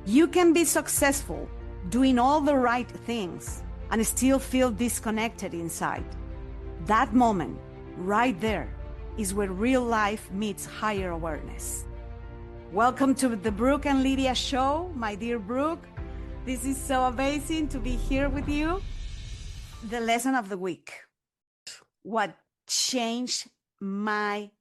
You can be successful doing all the right things and still feel disconnected inside. That moment, right there, is where real life meets higher awareness. Welcome to the Brooke and Lydia Show, my dear Brooke. This is so amazing to be here with you. The lesson of the week. What changed my,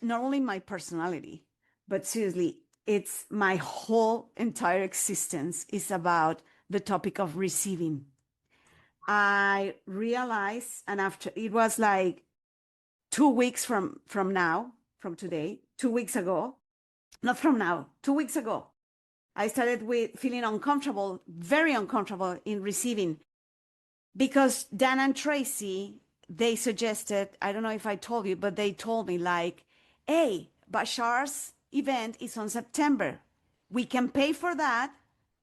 not only my personality, but seriously, it's my whole entire existence is about the topic of receiving. I realized, and after it was like 2 weeks from today, 2 weeks ago, not from now, 2 weeks ago, I started with feeling uncomfortable, very uncomfortable in receiving, because Dan and Tracy, they suggested, I don't know if I told you, but they told me like, hey, Bashar's event is on September. We can pay for that,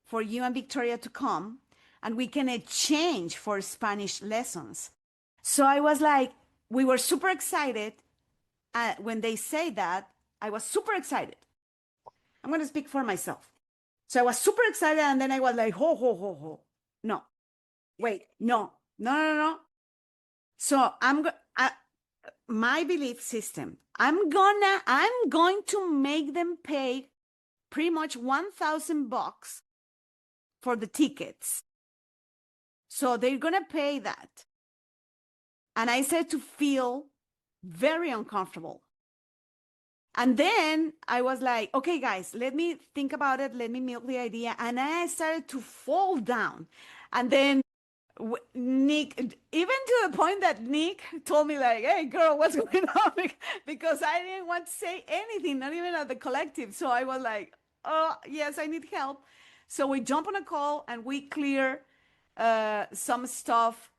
for you and Victoria to come, and we can exchange for Spanish lessons. So I was like, we were super excited. When they say that, I was super excited. I'm going to speak for myself. So I was super excited, and then I was like, ho, ho, ho, ho. No, wait, no. So my belief system, I'm going to make them pay pretty much $1,000 for the tickets. So they're going to pay that. And I started to feel very uncomfortable. And then I was like, okay, guys, let me think about it. Let me milk the idea. And I started to fall down. And then Nick, even to the point that Nick told me like, hey girl, what's going on? Because I didn't want to say anything, not even at the collective. So I was like, oh yes, I need help. So we jump on a call and we clear some stuff.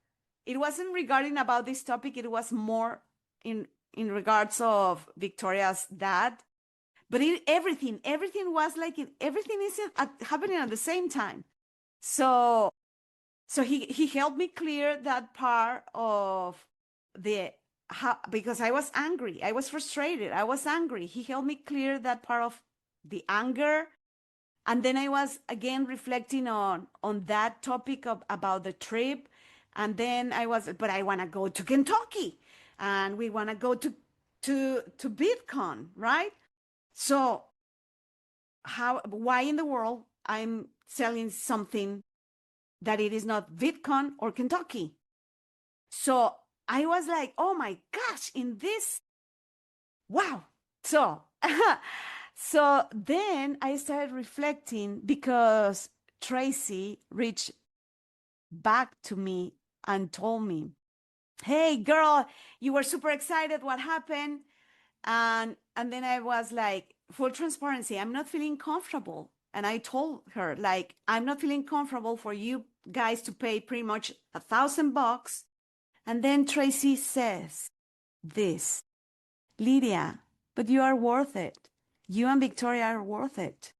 It wasn't regarding about this topic. It was more in regards of Victoria's dad. But everything was like, everything is happening at the same time. So he helped me clear that part of because I was angry. I was frustrated. I was angry. He helped me clear that part of the anger. And then I was again reflecting on that topic about the trip. And then but I want to go to Kentucky and we want to go to VidCon, right? So why in the world I'm selling something that it is not VidCon or Kentucky? So I was like, oh my gosh, wow. So, so then I started reflecting because Tracy reached back to me and told me, hey girl, you were super excited. What happened? And then I was like, full transparency, I'm not feeling comfortable. And I told her, like, I'm not feeling comfortable for you guys to pay pretty much $1,000. And then Tracy says this, Lydia, but you are worth it. You and Victoria are worth it.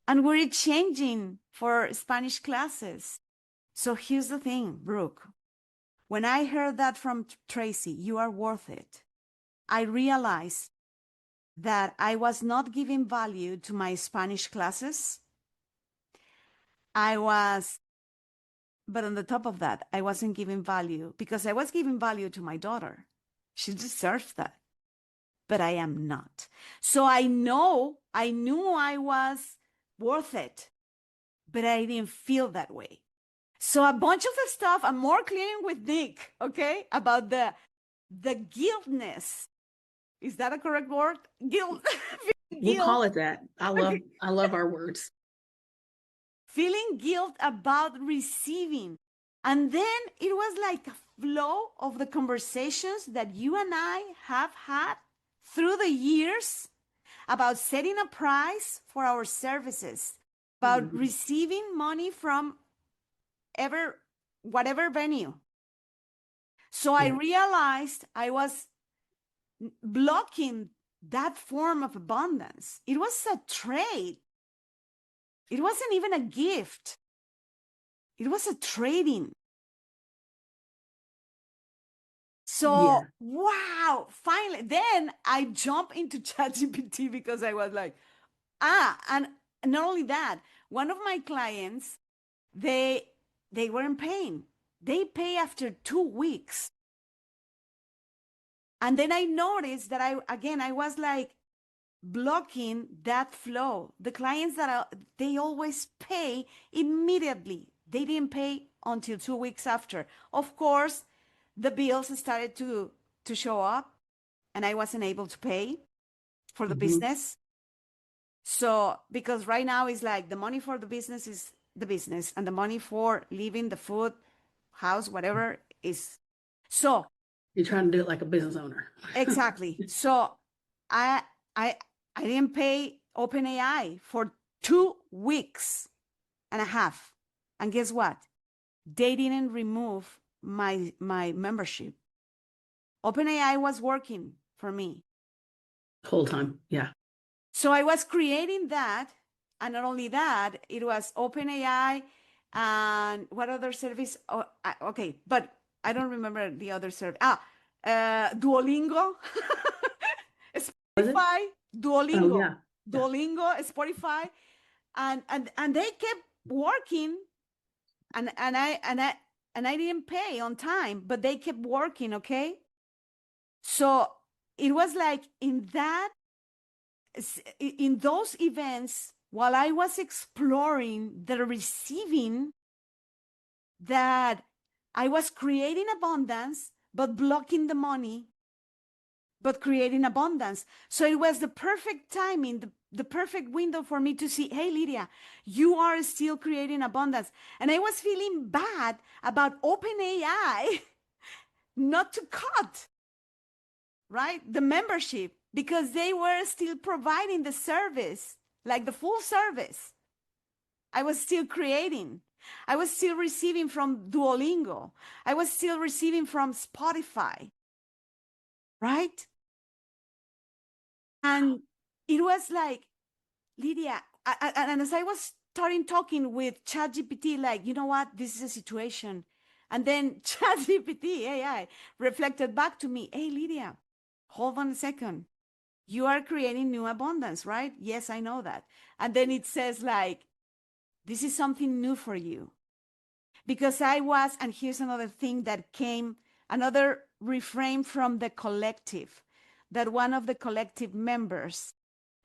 And we're changing for Spanish classes. So here's the thing, Brooke. When I heard that from Tracy, you are worth it, I realized that I was not giving value to my Spanish classes. But on the top of that, I wasn't giving value because I was giving value to my daughter. She deserves that, but I am not. So I knew I was worth it, but I didn't feel that way. So a bunch of the stuff, I'm more clearing with Nick, okay, about the guiltness. Is that a correct word? Guilt. We'll call it that. I love our words. Feeling guilt about receiving. And then it was like a flow of the conversations that you and I have had through the years about setting a price for our services, about receiving money from whatever venue. So I realized I was blocking that form of abundance. It was a trade. It wasn't even a gift. It was a trading. So, wow, finally. Then I jump into ChatGPT because I was like, and not only that, one of my clients, they weren't paying. They pay after 2 weeks. And then I noticed that I was like blocking that flow. The clients they always pay immediately. They didn't pay until 2 weeks after. Of course, the bills started to show up, and I wasn't able to pay for the business. So, because right now it's like the money for the business is the business, and the money for living, the food, house, whatever is. So You're trying to do it like a business owner. exactly. So I didn't pay OpenAI for 2 weeks and a half. And guess what? They didn't remove my membership. OpenAI was working for me The whole time. Yeah. So I was creating that, and not only that, it was OpenAI and what other service? Oh, okay, but I don't remember the other service. Duolingo, Spotify, Duolingo, Oh, yeah. Duolingo, Spotify, and they kept working, and I didn't pay on time, but they kept working. Okay, so it was like in those events, while I was exploring the receiving, that I was creating abundance, but blocking the money, but creating abundance. So it was the perfect timing, the perfect window for me to see, hey, Lydia, you are still creating abundance. And I was feeling bad about OpenAI not to cut, right, the membership, because they were still providing the service, like the full service. I was still creating. I was still receiving from Duolingo. I was still receiving from Spotify, right? And it was like, Lydia, and as I was starting talking with ChatGPT, like, you know what, this is a situation. And then ChatGPT AI reflected back to me, hey, Lydia, hold on a second. You are creating new abundance, right? Yes, I know that. And then it says like, this is something new for you. Because and here's another thing that came, another refrain from the collective, that one of the collective members,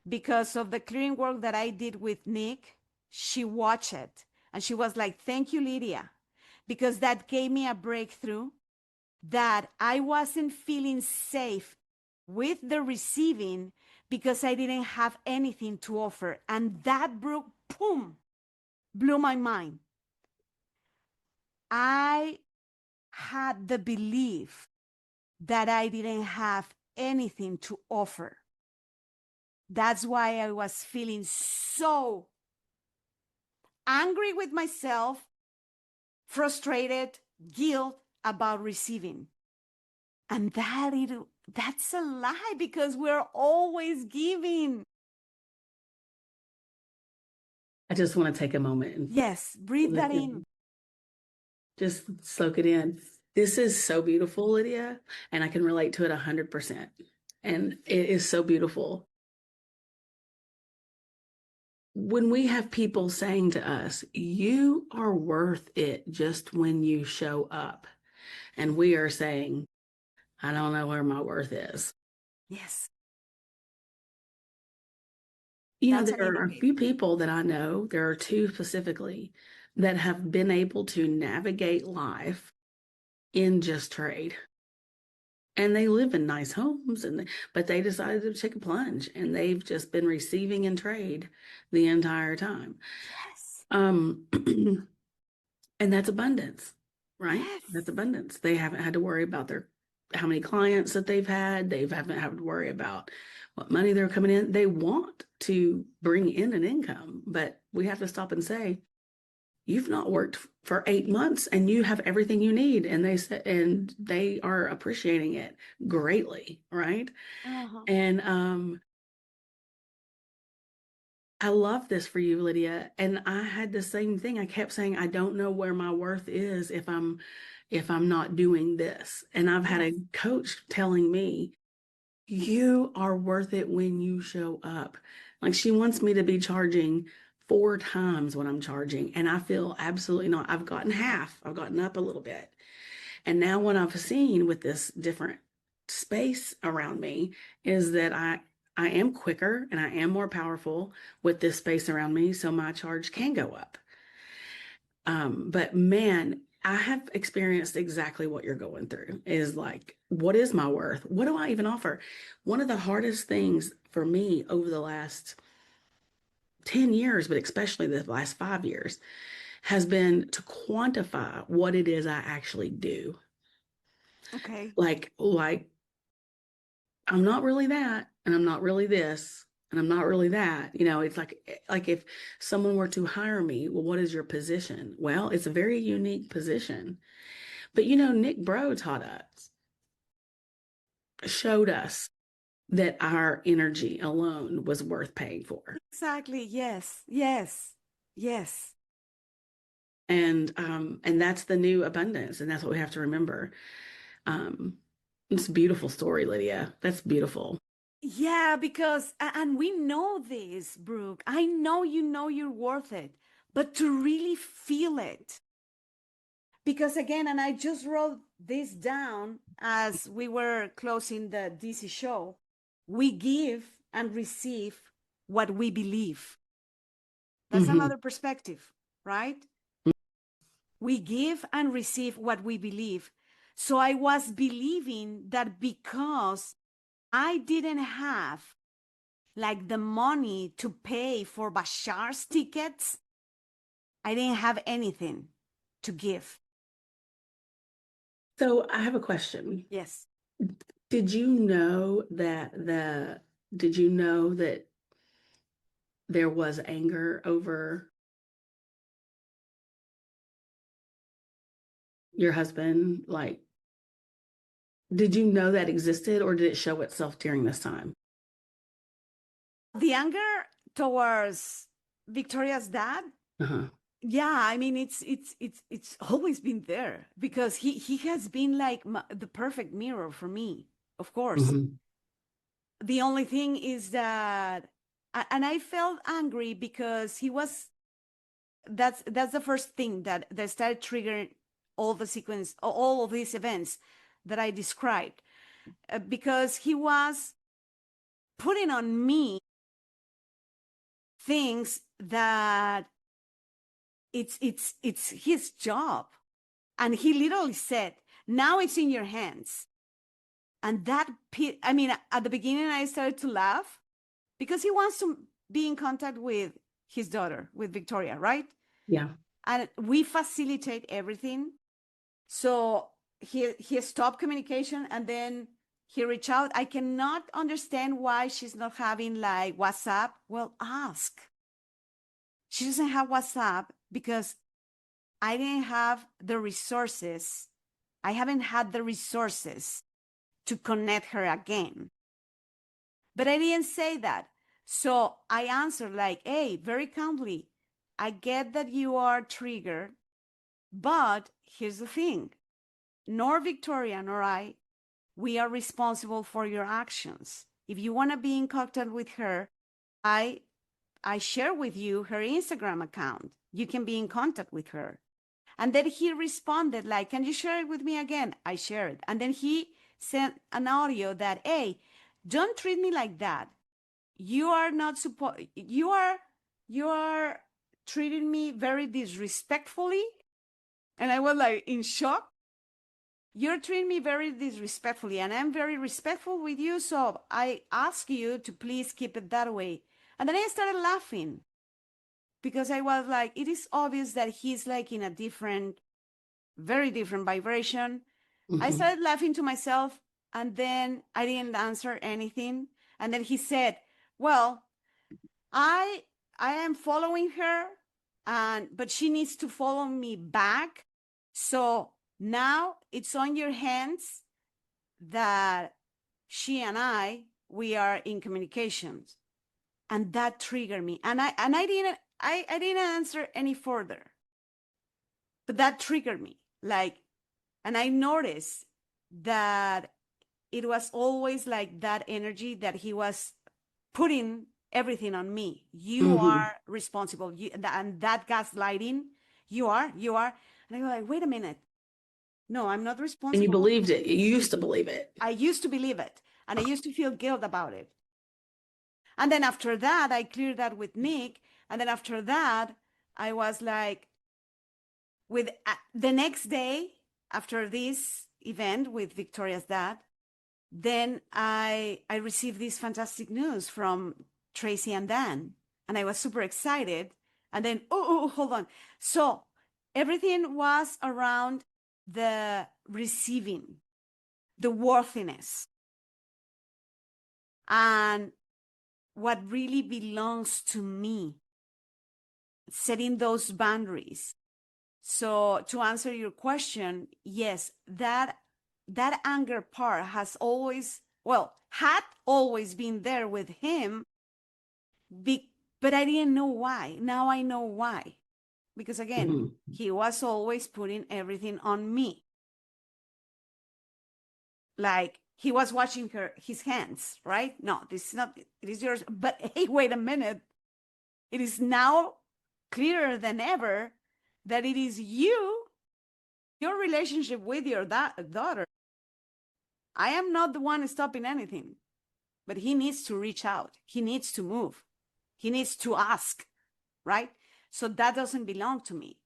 because of the clearing work that I did with Nick, she watched it and she was like, thank you, Lydia, because that gave me a breakthrough that I wasn't feeling safe with the receiving because I didn't have anything to offer. And that boom, blew my mind. I had the belief that I didn't have anything to offer. That's why I was feeling so angry with myself, frustrated, guilt about receiving. And that's a lie, because we're always giving. I just want to take a moment and Yes, breathe that in. just soak it in. This is so beautiful, Lydia, and I can relate to it 100%. And it is so beautiful. When we have people saying to us, you are worth it just when you show up, and we are saying, I don't know where my worth is. Yes. There are a few people that I know, there are two specifically, that have been able to navigate life in just trade. And they live in nice homes, but they decided to take a plunge, and they've just been receiving in trade the entire time. Yes. And that's abundance, right? Yes. That's abundance. They haven't had to worry about how many clients that they've had. They haven't had to worry about what money they're coming in. They want to bring in an income, but we have to stop and say, you've not worked for 8 months and you have everything you need. And they are appreciating it greatly. Right. Uh-huh. And, I love this for you, Lydia. And I had the same thing. I kept saying, I don't know where my worth is if I'm not doing this. And I've had a coach telling me, you are worth it when you show up. Like, she wants me to be charging 4 times what I'm charging. And I feel absolutely not. I've gotten half, I've gotten up a little bit. And now what I've seen with this different space around me is that I am quicker and I am more powerful with this space around me. So my charge can go up. But man, I have experienced exactly what you're going through is like, what is my worth? What do I even offer? One of the hardest things for me over the last 10 years, but especially the last 5 years, has been to quantify what it is I actually do. Okay. Like I'm not really that, and I'm not really this, and I'm not really that. It's like if someone were to hire me, well, what is your position? Well, it's a very unique position. But Nick Bro taught us, showed us that our energy alone was worth paying for. Exactly. Yes. Yes. Yes. And that's the new abundance, and that's what we have to remember. Um, it's a beautiful story, Lydia. That's beautiful. Yeah, because, and we know this, Brooke. I know you're worth it, but to really feel it. Because again, and I just wrote this down as we were closing the DC show, we give and receive what we believe. That's Hmm. another perspective, right? We give and receive what we believe. So I was believing that because I didn't have like the money to pay for Bashar's tickets, I didn't have anything to give. So I have a question. Yes. Did you know that did you know that there was anger over your husband? Like, did you know that existed, or did it show itself during this time? The anger towards Victoria's dad, Uh-huh. yeah, I mean it's always been there because he has been like the perfect mirror for me, of course. Hmm. The only thing is that and I felt angry because he was that's the first thing that started triggering all the sequence, all of these events that I described, because he was putting on me things that it's his job. And he literally said, now it's in your hands. And that, I mean, at the beginning, I started to laugh because he wants to be in contact with his daughter, with Victoria, right? Yeah. And we facilitate everything. So he stopped communication and then he reached out. I cannot understand why she's not having like WhatsApp. Well, ask. She doesn't have WhatsApp because I didn't have the resources. I haven't had the resources to connect her again. But I didn't say that. So I answered like, hey, very calmly, I get that you are triggered, but here's the thing. Nor Victoria nor I, we are responsible for your actions. If you want to be in contact with her, I share with you her Instagram account. You can be in contact with her. And then he responded like, can you share it with me again? I shared. And then he sent an audio that, hey, don't treat me like that. You are not supposed, you are treating me very disrespectfully. And I was like in shock. You're treating me very disrespectfully and I'm very respectful with you. So I ask you to please keep it that way. And then I started laughing because I was like, it is obvious that he's like in a different, very different vibration. I Hmm. started laughing to myself and then I didn't answer anything. And then he said, well, I I am following her and but she needs to follow me back. So now it's on your hands that she and we are in communications. And that triggered me. And I didn't answer any further. But that triggered me. Like, and I noticed that it was always like that energy that he was putting everything on me. You are responsible. And that gaslighting, you are. And I go like, wait a minute. No, I'm not And you responsible. believed it. You used to believe it. I used to believe it, and I used to feel guilt about it. And then after that, I cleared that with Nick. And then after that, I was like, with the next day after this event with Victoria's dad, then I received this fantastic news from Tracy and Dan, and I was super excited. And then, hold on. So everything was around the receiving, the worthiness, and what really belongs to me, setting those boundaries. So to answer your question, yes, that anger part had always been there with him, but I didn't know why. Now I know why. Because again, he was always putting everything on me. Like he was watching his hands, right? No, this is not, it is yours. But hey, wait a minute. It is now clearer than ever that it is your relationship with your daughter. I am not the one stopping anything, but he needs to reach out. He needs to move. He needs to ask, right? So that doesn't belong to me.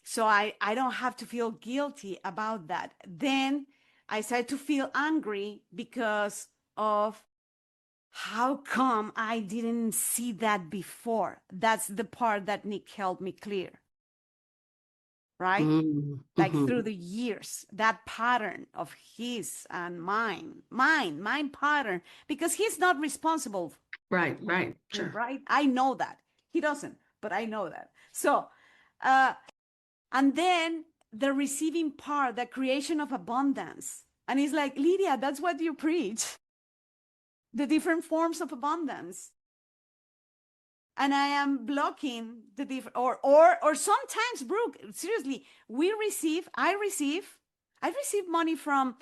So I don't have to feel guilty about that. Then I started to feel angry because of how come I didn't see that before. That's the part that Nick helped me clear. Right? Like through the years, that pattern of his and mine pattern, because he's not responsible. Right. Sure. Right? I know that. He doesn't, but I know that. So, and then the receiving part, the creation of abundance. And he's like, Lydia, that's what you preach. The different forms of abundance. And I am blocking the different, or sometimes, Brooke, seriously, I receive money from,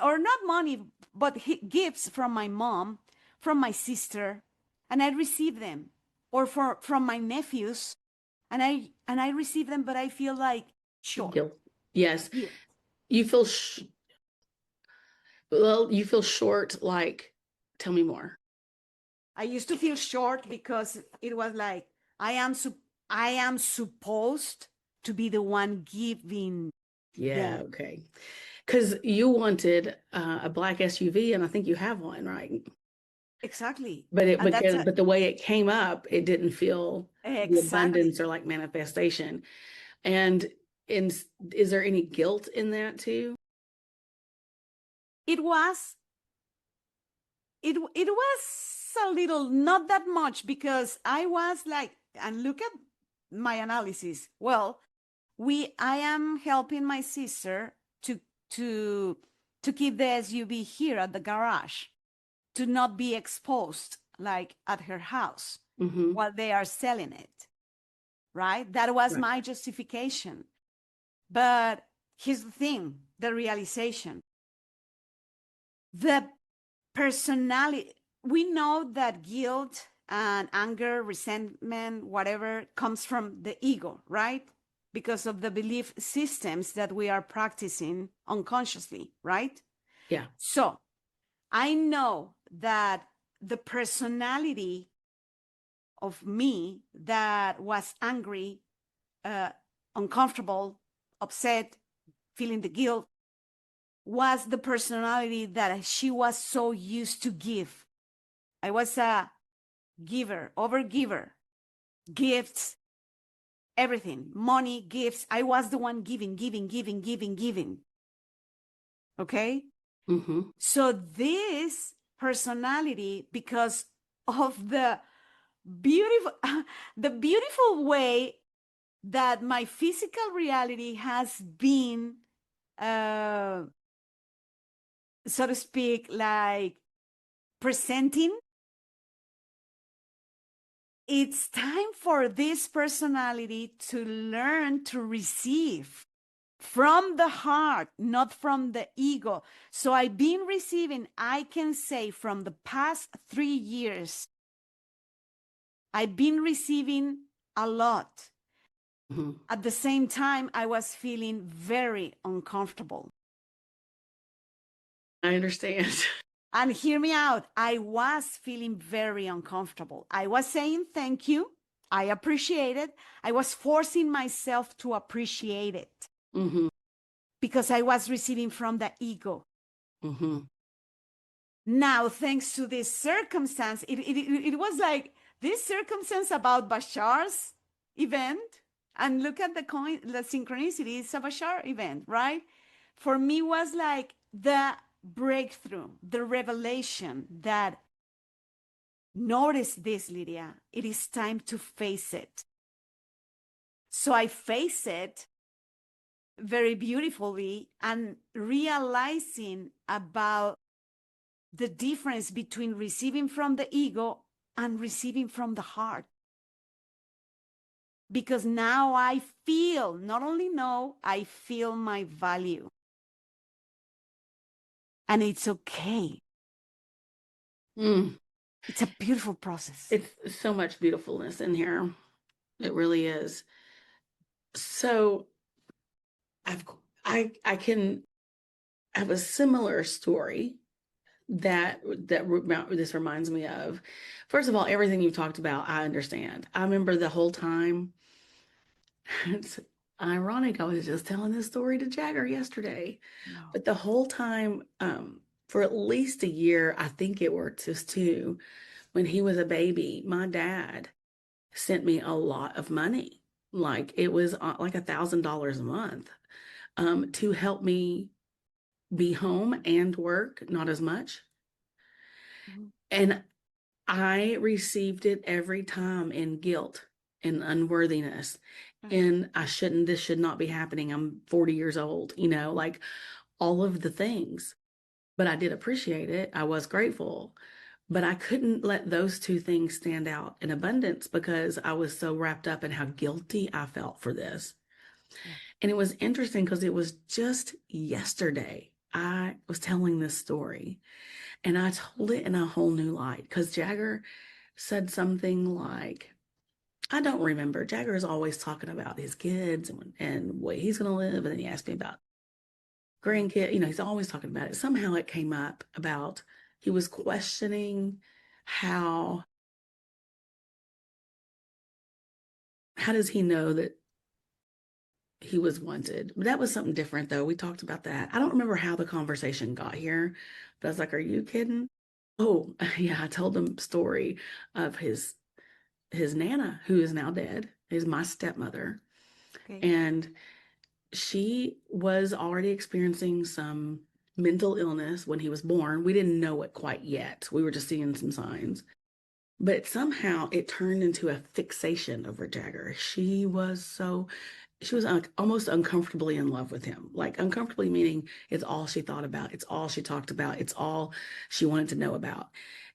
or not money, but gifts from my mom, from my sister, and I receive them, or from my nephews, and I receive them, but I feel like short. Guilt. Yes. Guilt. You feel, you feel short, like, tell me more. I used to feel short because it was like, I am supposed to be the one giving. Yeah. them. Okay. Because you wanted a black SUV, and I think you have one, right? Exactly. But the way it came up, it didn't feel the Exactly. abundance or like manifestation. And is there any guilt in that too? It was a little, not that much, because I was like, and look at my analysis. Well, I am helping my sister to keep the SUV here at the garage, to not be exposed like at her house while they are selling it. Right? That was my justification. But here's the thing, the realization. The personality, we know that guilt and anger, resentment, whatever, comes from the ego, right? Because of the belief systems that we are practicing unconsciously, right? Yeah. So I know that the personality of me that was angry, uncomfortable, upset, feeling the guilt, was the personality that she was so used to give. I was a giver, overgiver, gifts, everything, money, gifts. I was the one giving. Okay? So this personality, because of the beautiful way that my physical reality has been, so to speak, like presenting, it's time for this personality to learn to receive from the heart, not from the ego. So I've been receiving, I can say, from the past 3 years, I've been receiving a lot. Mm-hmm. At the same time, I was feeling very uncomfortable. I understand. And hear me out, I was feeling very uncomfortable. I was saying thank you. I appreciate it. I was forcing myself to appreciate it Mm-hmm. because I was receiving from the ego. Mm-hmm. Now, thanks to this circumstance, it was like this circumstance about Bashar's event. And look at the synchronicity. It's a Bashar event, right? For me, was like the breakthrough, the revelation that notice this, Lydia. It is time to face it. So I face it very beautifully and realizing about the difference between receiving from the ego and receiving from the heart. Because now I feel, not only know, I feel my value. And it's okay. Mm. It's a beautiful process. It's so much beautifulness in here. It really is. So I can have a similar story that this reminds me of. First of all, everything you've talked about, I understand. I remember the whole time. It's ironic. I was just telling this story to Jagger yesterday, No. but the whole time, for at least a year, I think it worked just two. When he was a baby, my dad sent me a lot of money. Like it was like $1,000 a month, to help me be home and work, not as much. Mm-hmm. And I received it every time in guilt and unworthiness. And this should not be happening. I'm 40 years old, like all of the things. But I did appreciate it. I was grateful. But I couldn't let those two things stand out in abundance because I was so wrapped up in how guilty I felt for this. Yeah. And it was interesting because it was just yesterday I was telling this story and I told it in a whole new light because Jagger said something like, I don't remember. Jagger is always talking about his kids and what he's going to live. And then he asked me about grandkid. He's always talking about it. Somehow it came up about he was questioning how does he know that he was wanted? That was something different though. We talked about that. I don't remember how the conversation got here, but I was like, are you kidding? Oh, yeah, I told him story of his nana, who is now dead, is my stepmother. Okay. And she was already experiencing some mental illness when he was born. We didn't know it quite yet. We were just seeing some signs. But somehow it turned into a fixation over Jagger. She was almost uncomfortably in love with him. Like uncomfortably meaning it's all she thought about. It's all she talked about. It's all she wanted to know about.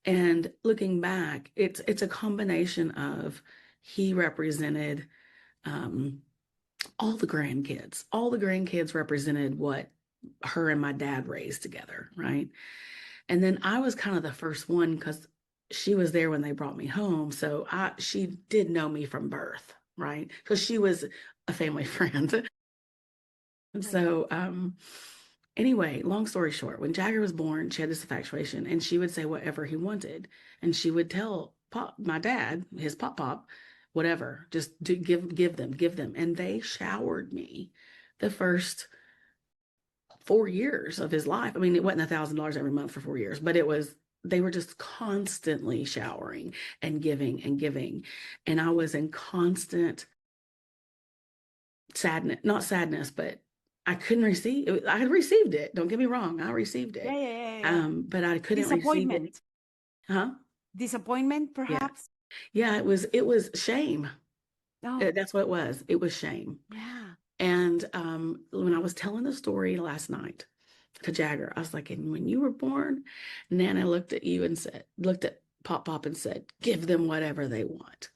And looking back, it's a combination of he represented all the grandkids. All the grandkids represented what her and my dad raised together, right? And then I was kind of the first one because she was there when they brought me home. So she did know me from birth, right? Because she was a family friend. And Right. so anyway, long story short, when Jagger was born, she had this infatuation and she would say whatever he wanted. And she would tell my dad, his pop, whatever, just to give them. And they showered me the first 4 years of his life. I mean, it wasn't $1,000 every month for 4 years, but they were just constantly showering and giving and giving. And I was in constant sadness, not sadness, but I couldn't receive it. I had received it. Don't get me wrong. I received it. Yeah. But I couldn't receive it. Disappointment. Huh? Disappointment, Yeah. perhaps? Yeah. It was shame. Oh, That's what it was. It was shame. yeah. And when I was telling the story last night to Jagger, I was like, and when you were born, Nana looked at Pop and said, give them whatever they want.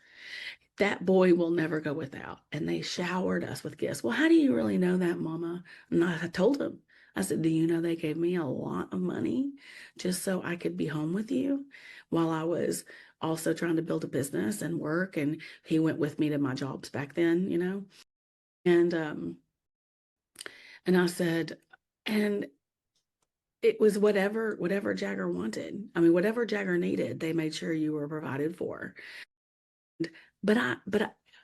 that boy will never go without. And they showered us with gifts. Well, how do you really know that, Mama? And I told him, I said, do you know they gave me a lot of money just so I could be home with you while I was also trying to build a business and work? And he went with me to my jobs back then, you know? And I said, and it was whatever Jagger wanted. I mean, whatever Jagger needed, they made sure you were provided for.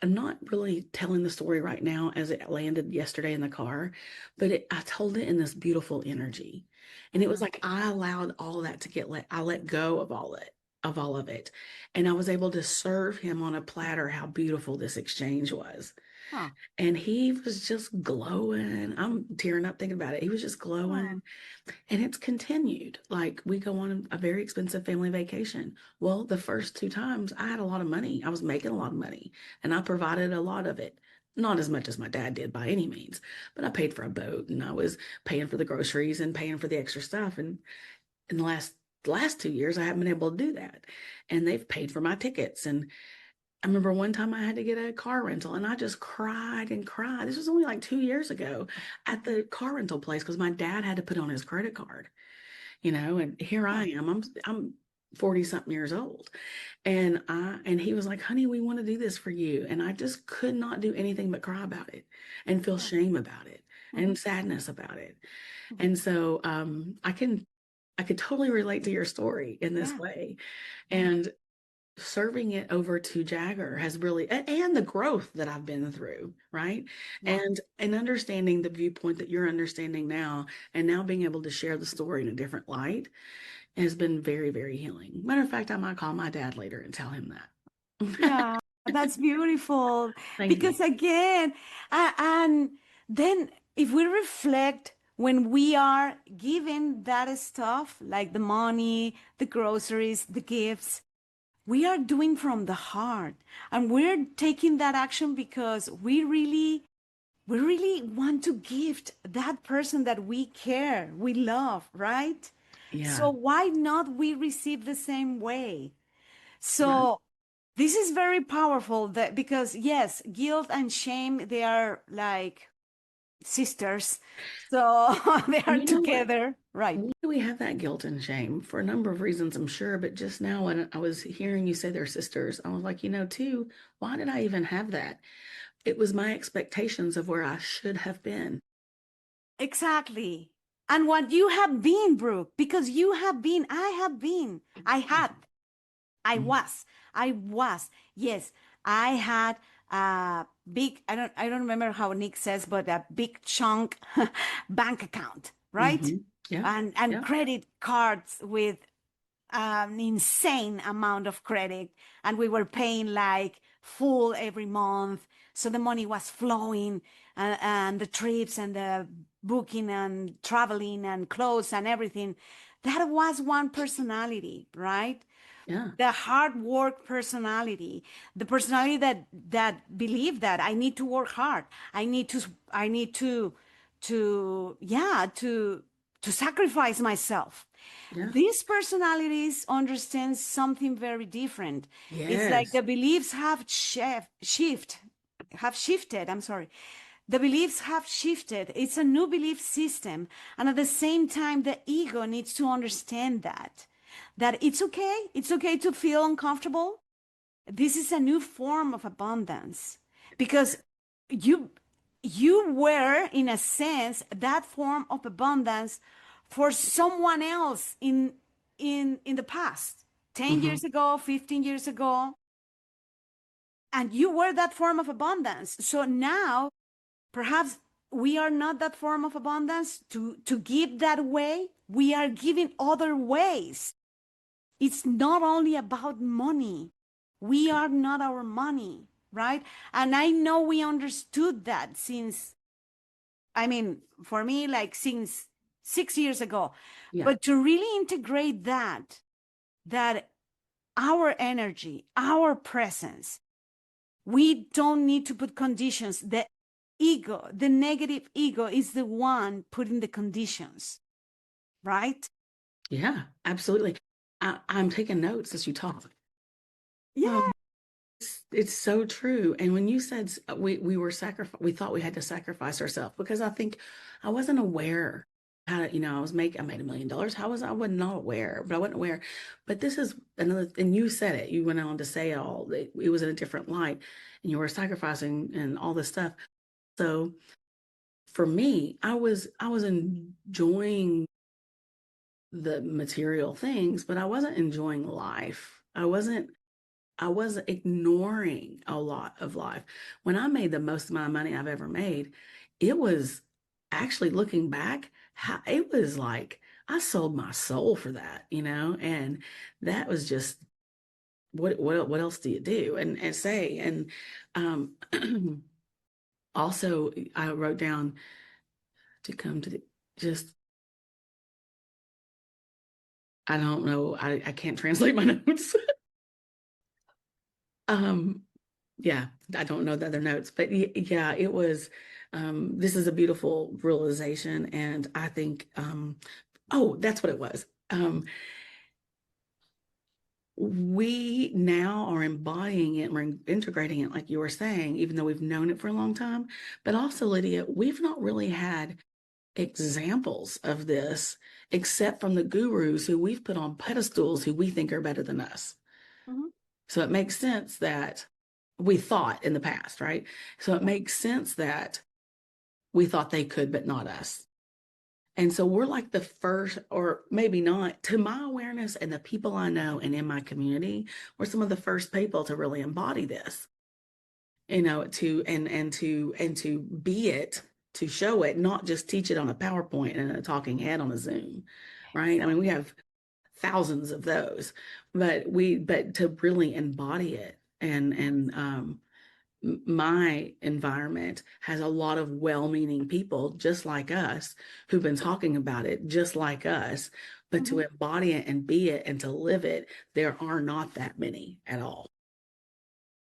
I'm not really telling the story right now as it landed yesterday in the car, but I told it in this beautiful energy. And it was like I allowed all that to I let go of all of it. And I was able to serve him on a platter how beautiful this exchange was. Huh. And he was just glowing. I'm tearing up thinking about it. He was just glowing. And it's continued. Like we go on a very expensive family vacation. Well, the first two times I had a lot of money. I was making a lot of money and I provided a lot of it. Not as much as my dad did by any means, but I paid for a boat and I was paying for the groceries and paying for the extra stuff. And in the last 2 years, I haven't been able to do that. And they've paid for my tickets. And I remember one time I had to get a car rental and I just cried and cried. This was only like 2 years ago at the car rental place because my dad had to put on his credit card, you know, and here I am. I'm 40 something years old. And he was like, honey, we want to do this for you. And I just could not do anything but cry about it and feel shame about it and sadness about it. And so I could totally relate to your story in this way. And serving it over to Jagger has really, and the growth that I've been through, right? Yeah. And understanding the viewpoint that you're understanding now, and now being able to share the story in a different light has been very, very healing. Matter of fact, I might call my dad later and tell him that. Yeah, that's beautiful. Thank you. Because again, and then if we reflect when we are given that stuff, like the money, the groceries, the gifts, we are doing from the heart. And we're taking that action because we really want to gift that person that we care, we love, right? Yeah. So why not we receive the same way? Right. So this is very powerful that because yes, guilt and shame, they are like sisters. So they And are you know what? together, right? Why do we have that guilt and shame? For a number of reasons, I'm sure. But just now, when I was hearing you say they're sisters, I was like, too, why did I even have that? It was my expectations of where I should have been. Exactly. And what you have been, Brooke, because you have been, I have been, I had, I Mhm. was, I was. Yes, I had a big, I don't remember how Nick says, but a big chunk bank account, right? Mhm. Yeah. And Yeah. credit cards with an insane amount of credit, and we were paying like full every month, so the money was flowing, and the trips and the booking and traveling and clothes and everything. That was one personality, right? Yeah. The hard work personality, the personality that believed that I need to work hard, I need to yeah, to sacrifice myself. Yeah. These personalities understand something very different. It's like Yes. the beliefs have shifted. I'm sorry. The beliefs have shifted. It's a new belief system. And at the same time, the ego needs to understand that it's okay. It's okay to feel uncomfortable. This is a new form of abundance because you you were, in a sense, that form of abundance for someone else in the past, 10 Hmm. years ago, 15 years ago, and you were that form of abundance. So now perhaps we are not that form of abundance to give that way. We are giving other ways. It's not only about money. We are not our money, right? And I know we understood that since, I mean, for me, like since 6 years ago. Yeah. But to really integrate that our energy, our presence, we don't need to put conditions. The ego, the negative ego, is the one putting the conditions, right? Yeah. Absolutely. I'm taking notes as you talk. Yeah. Um, It's so true. And when you said we were we thought we had to sacrifice ourselves, because I think I wasn't aware how to, I made $1 million. I was not aware, but I wasn't aware. But this is another, and you said it, you went on to say it was in a different light, and you were sacrificing and all this stuff. So for me, I was enjoying the material things, but I wasn't enjoying life. I was ignoring a lot of life. When I made the most amount of money I've ever made, it was actually, looking back, it was like I sold my soul for that, and that was just what else do you do and say? And um also I wrote down to come to the just I don't know, I can't translate my notes. Um, yeah, I don't know the other notes, but yeah, it was, this is a beautiful realization. And I think, oh, that's what it was. We now are embodying it, we're integrating it, like you were saying, even though we've known it for a long time. But also, Lydia, we've not really had examples of this except from the gurus who we've put on pedestals who we think are better than us. Mhm. So it makes sense that we thought in the past, right? So it makes sense that we thought they could, but not us. And so we're like the first, or maybe not, to my awareness and the people I know and in my community, we're some of the first people to really embody this, to be it, to show it, not just teach it on a PowerPoint and a talking head on a Zoom, right? I mean, we have thousands of those, but to really embody it. And my environment has a lot of well-meaning people just like us who've been talking about it just like us, but to Mhm. embody it and be it and to live it, there are not that many at all.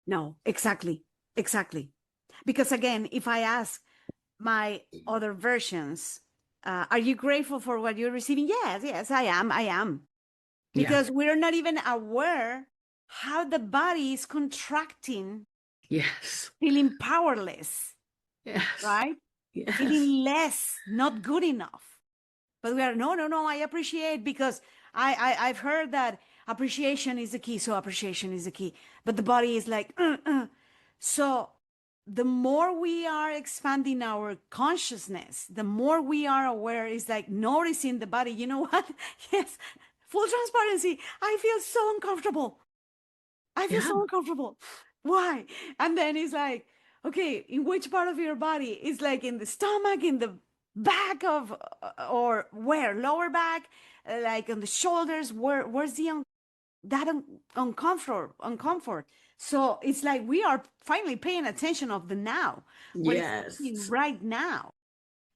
No, exactly. Exactly. Because again, if I ask my other versions, are you grateful for what you're receiving? Yes, yes, I am. I am. Yeah. Because we're not even aware how the body is contracting, Yes. feeling powerless, Yes. right? Yes. Feeling less, not good enough. But we are, no, no, no, I appreciate because I've heard that appreciation is the key. So appreciation is the key. But the body is like, So the more we are expanding our consciousness, the more we are aware, is like noticing the body. You know what? Yes, full transparency. I feel so uncomfortable. I feel Yeah. so uncomfortable. Why? And then it's like, okay, in which part of your body? It's like in the stomach, in the back of, or where? Lower back, like on the shoulders. Where's the that uncomfort? So it's like we are finally paying attention of the now, what is happening Yes. right now.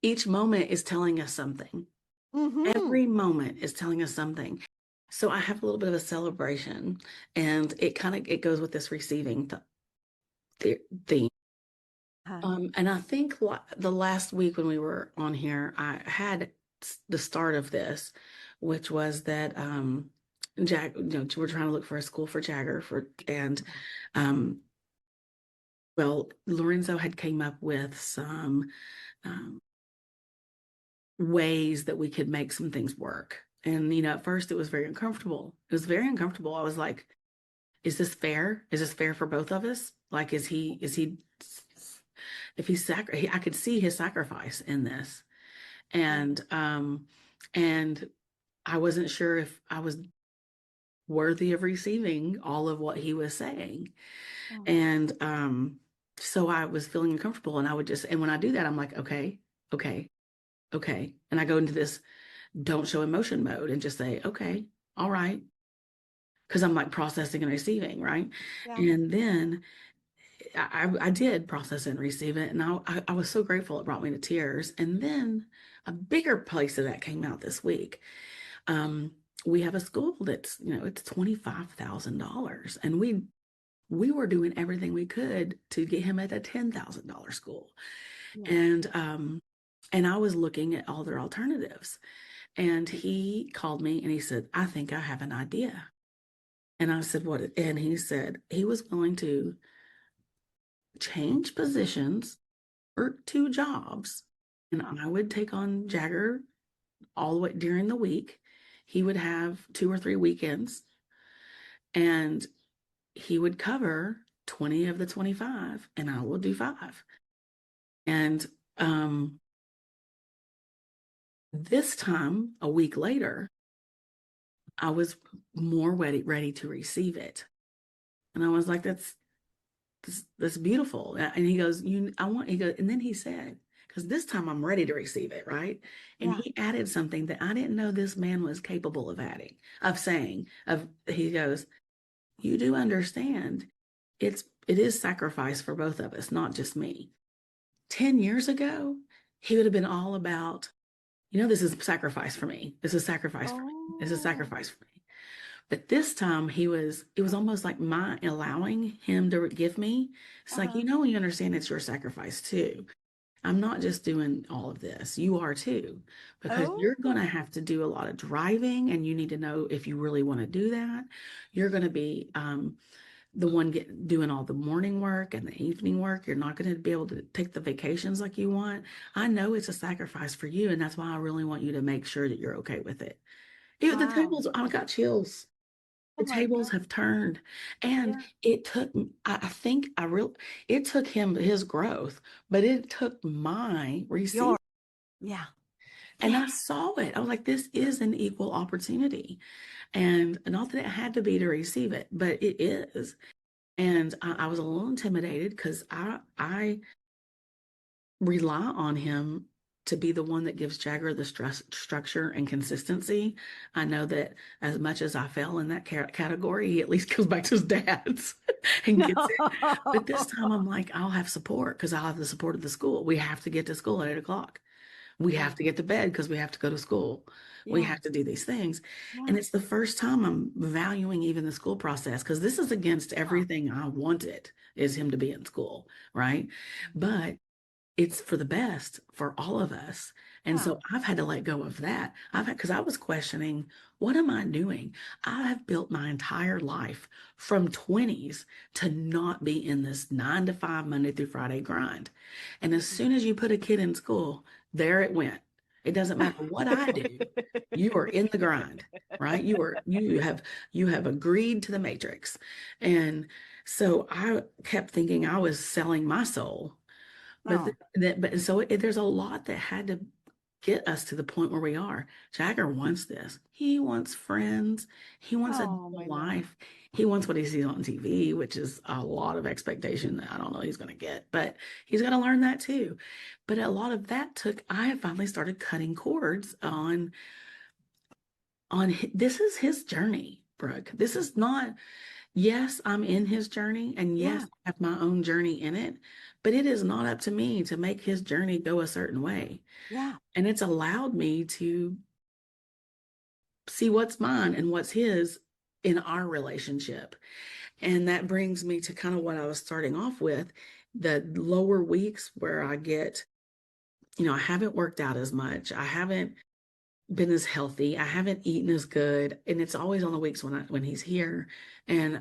Each moment is telling us something. Mm-hmm. Every moment is telling us something. So I have a little bit of a celebration, and it goes with this receiving theme. And I think the last week when we were on here, I had the start of this, which was that we're trying to look for a school for Jagger and um, well, Lorenzo had came up with some um, ways that we could make some things work. And at first it was very uncomfortable. It was very uncomfortable. I was like, is this fair? Is this fair for both of us? Like, is he if I could see his sacrifice in this. And I wasn't sure if I was worthy of receiving all of what he was saying. And so I was feeling uncomfortable, and and when I do that, I'm like, okay, okay, okay. And I go into this don't show emotion mode and just say, okay, all right. Because I'm like processing and receiving, right? Yeah. And then I did process it and receive it. And I was so grateful, it brought me to tears. And then a bigger place of that came out this week. Um, we have a school that's, it's $25,000. And we were doing everything we could to get him at a $10,000 school. Yeah. And I was looking at all their alternatives. And he called me and he said, I think I have an idea. And I said, what? And he said he was going to change positions, work two jobs, and I would take on Jagger all the way during the week. He would have 2 or 3 weekends, and he would cover 20 of the 25, and I will do 5. And this time, a week later, I was more ready to receive it. And I was like, that's beautiful. And he goes, he goes, and then he said, because this time I'm ready to receive it, right? And Yeah. he added something that I didn't know this man was capable of adding, of saying, he goes, you do understand it is sacrifice for both of us, not just me. 10 years ago, he would have been all about, this is sacrifice for me. This is sacrifice for me. This is Oh. sacrifice for me. But this time it was almost like my allowing him to give me. It's like, Uh-huh. you understand it's your sacrifice too. I'm not just doing all of this. You are too, because you're going to Oh. have to do a lot of driving, and you need to know if you really want to do that. You're going to be the one doing all the morning work and the evening work. You're not going to be able to take the vacations like you want. I know it's a sacrifice for you, and that's why I really want you to make sure that you're okay with it. Even the Wow. tables, I got chills. Oh The my tables God. have turned, and Yeah. it took, I think it took him his growth, but it took my receipt. Your. Yeah. And Yeah. I saw it. I was like, this is an equal opportunity. And not that it had to be to receive it, but it is. And I was a little intimidated because I rely on him to be the one that gives Jagger the structure and consistency. I know that as much as I fell in that category, he at least goes back to his dad's and No. gets it. But this time I'm like, I'll have support because I'll have the support of the school. We have to get to school at 8 o'clock. We Yeah. have to get to bed because we have to go to school. We Yeah. have to do these things. And Yeah. it's the first time I'm valuing even the school process because this is against Wow. everything I wanted is him to be in school, right? But it's for the best for all of us. And Yeah. so I've had to let go of that. Because I was questioning, what am I doing? I have built my entire life from 20s to not be in this 9 to 5 Monday through Friday grind. And as soon as you put a kid in school, there it went. It doesn't matter what I do. You are in the grind, right? You have agreed to the matrix. And so I kept thinking I was selling my soul, but No. there's a lot that had to get us to the point where we are. Jagger wants this. He wants friends. He wants a Oh my normal God. life. He wants what he sees on TV, which is a lot of expectation that I don't know he's going to get, but he's going to learn that too. But a lot of that I have finally started cutting cords this is his journey, Brooke. This is not, yes, I'm in his journey, and yes, Yeah. I have my own journey in it, but it is not up to me to make his journey go a certain way. Yeah. And it's allowed me to see what's mine and what's his in our relationship. And that brings me to kind of what I was starting off with, the lower weeks where I get, I haven't worked out as much. I haven't been as healthy. I haven't eaten as good, and it's always on the weeks when he's here. And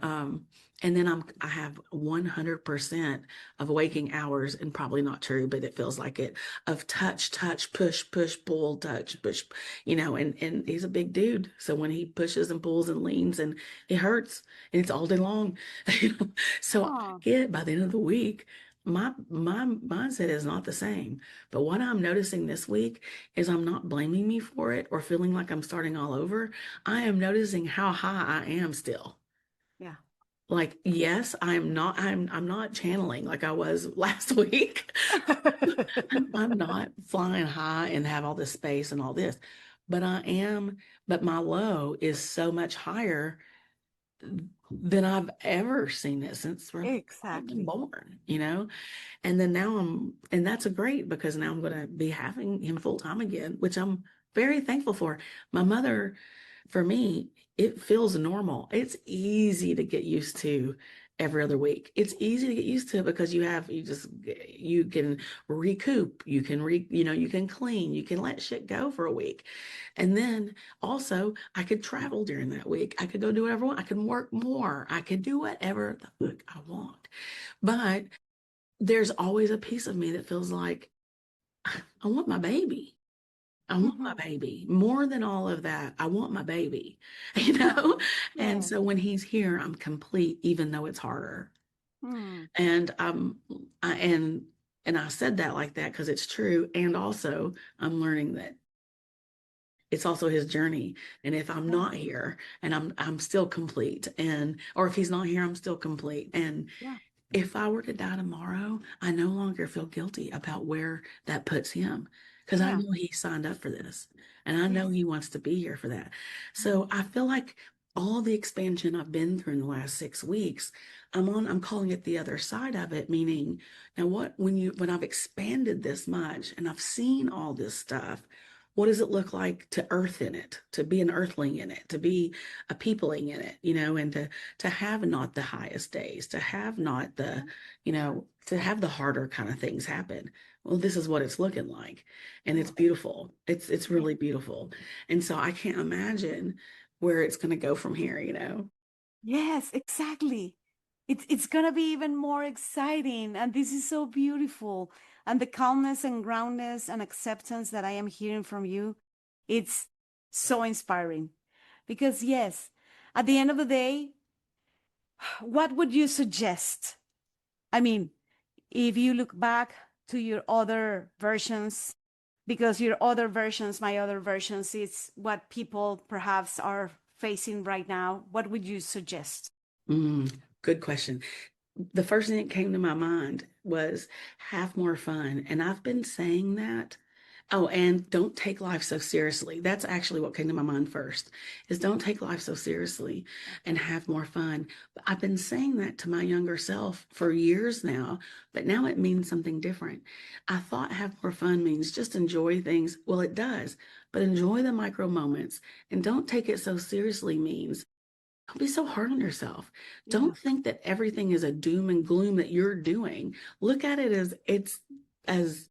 then I have 100% of waking hours, and probably not true, but it feels like it, of touch, push, push, pull, touch, push, and he's a big dude. So when he pushes and pulls and leans, and it hurts, and it's all day long. So I Oh. get by the end of the week, my mindset is not the same. But what I'm noticing this week is I'm not blaming me for it or feeling like I'm starting all over. I am noticing how high I am still. Yeah. Like, yes, I'm not channeling like I was last week. I'm not flying high and have all this space and all this, but but my low is so much higher than I've ever seen it since I've been Exactly. born. And then and that's a great, because now I'm going to be having him full time again, which I'm very thankful for. My mother, for me, it feels normal. It's easy to get used to every other week. It's easy to get used to because you can recoup, you can clean, you can let shit go for a week. And then also I could travel during that week. I could go do whatever I want. I could work more. I could do whatever the fuck I want. But there's always a piece of me that feels like I want my baby. I want my baby more than all of that. I want my baby, Yeah. And Yes. so when he's here, I'm complete, even though it's harder. Hmm. And I, and I said that like that because it's true. And also, I'm learning that it's also his journey. And if I'm Yeah. not here, and I'm still complete, and or if he's not here, I'm still complete. And Yeah. if I were to die tomorrow, I no longer feel guilty about where that puts him because I Yeah. know he signed up for this and I know Yes. he wants to be here for that. So I feel like all the expansion I've been through in the last 6 weeks, I'm calling it the other side of it, meaning now when I've expanded this much and I've seen all this stuff, what does it look like to earth in it, to be an earthling in it, to be a peopling in it, and to have not the highest days, to have not the, to have the harder kind of things happen. Well, this is what it's looking like. And it's beautiful. It's really beautiful. And so I can't imagine where it's going to go from here. Yes, exactly. It's gonna be even more exciting, and this is so beautiful. And the calmness and groundness and acceptance that I am hearing from you, it's so inspiring. Because yes, at the end of the day, what would you suggest? I mean, if you look back to your other versions, because your other versions, my other versions, it's what people perhaps are facing right now, what would you suggest? Good question. The first thing that came to my mind was have more fun. And I've been saying that. Oh, and don't take life so seriously. That's actually what came to my mind first, is don't take life so seriously and have more fun. But I've been saying that to my younger self for years now, but now it means something different. I thought have more fun means just enjoy things. Well, it does, but enjoy the micro moments and don't take it so seriously means don't be so hard on yourself. Yeah, Don't think that everything is a doom and gloom that you're doing. Look at it as as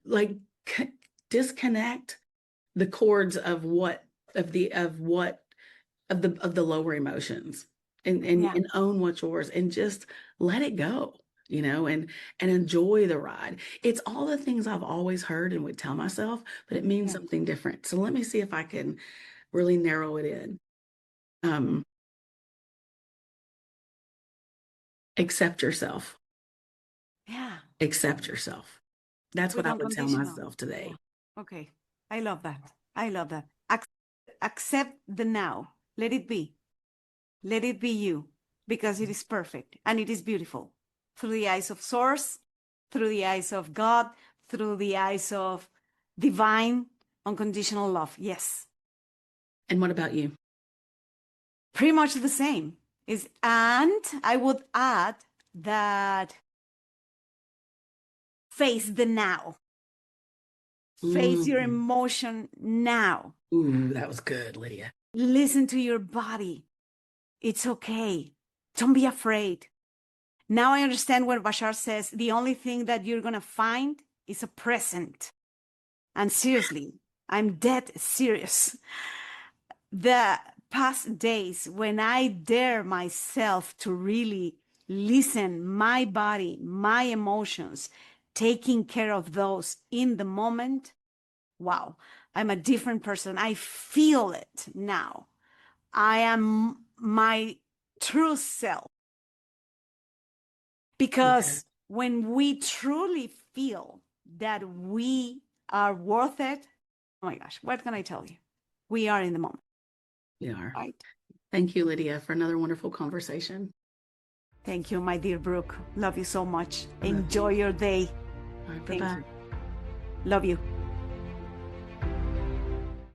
like disconnect the cords of the lower emotions yeah, and own what's yours and just let it go, and enjoy the ride. It's all the things I've always heard and would tell myself, but it means yeah, something different. So let me see if I can really narrow it in. Um, accept yourself. yeah. Accept yourself. That's what With I would tell unconditional. myself Yeah. today. Okay. I love that. I love that. Accept the now. Let it be. Let it be you because it is perfect and it is beautiful through the eyes of Source, through the eyes of God, through the eyes of divine unconditional love. Yes. And what about you? Pretty much the same. And I would add that face the now. Face your Mm. emotion now. Ooh, that was good, Lydia. Listen to your body. It's okay. Don't be afraid. Now I understand when Bashar says the only thing that you're going to find is a present. And seriously, I'm dead serious. The past days when I dare myself to really listen my body, my emotions, taking care of those in the moment, wow, I'm a different person. I feel it now. I am my true self. Yeah, Because when we truly feel that we are worth it, oh my gosh, what can I tell you? We are in the moment, we are. right? Thank you, Lydia, for another wonderful conversation. Thank you, my dear Brooke. Love you so much. I love Enjoy you. your day. All right, Thank bye-bye. you. Love you.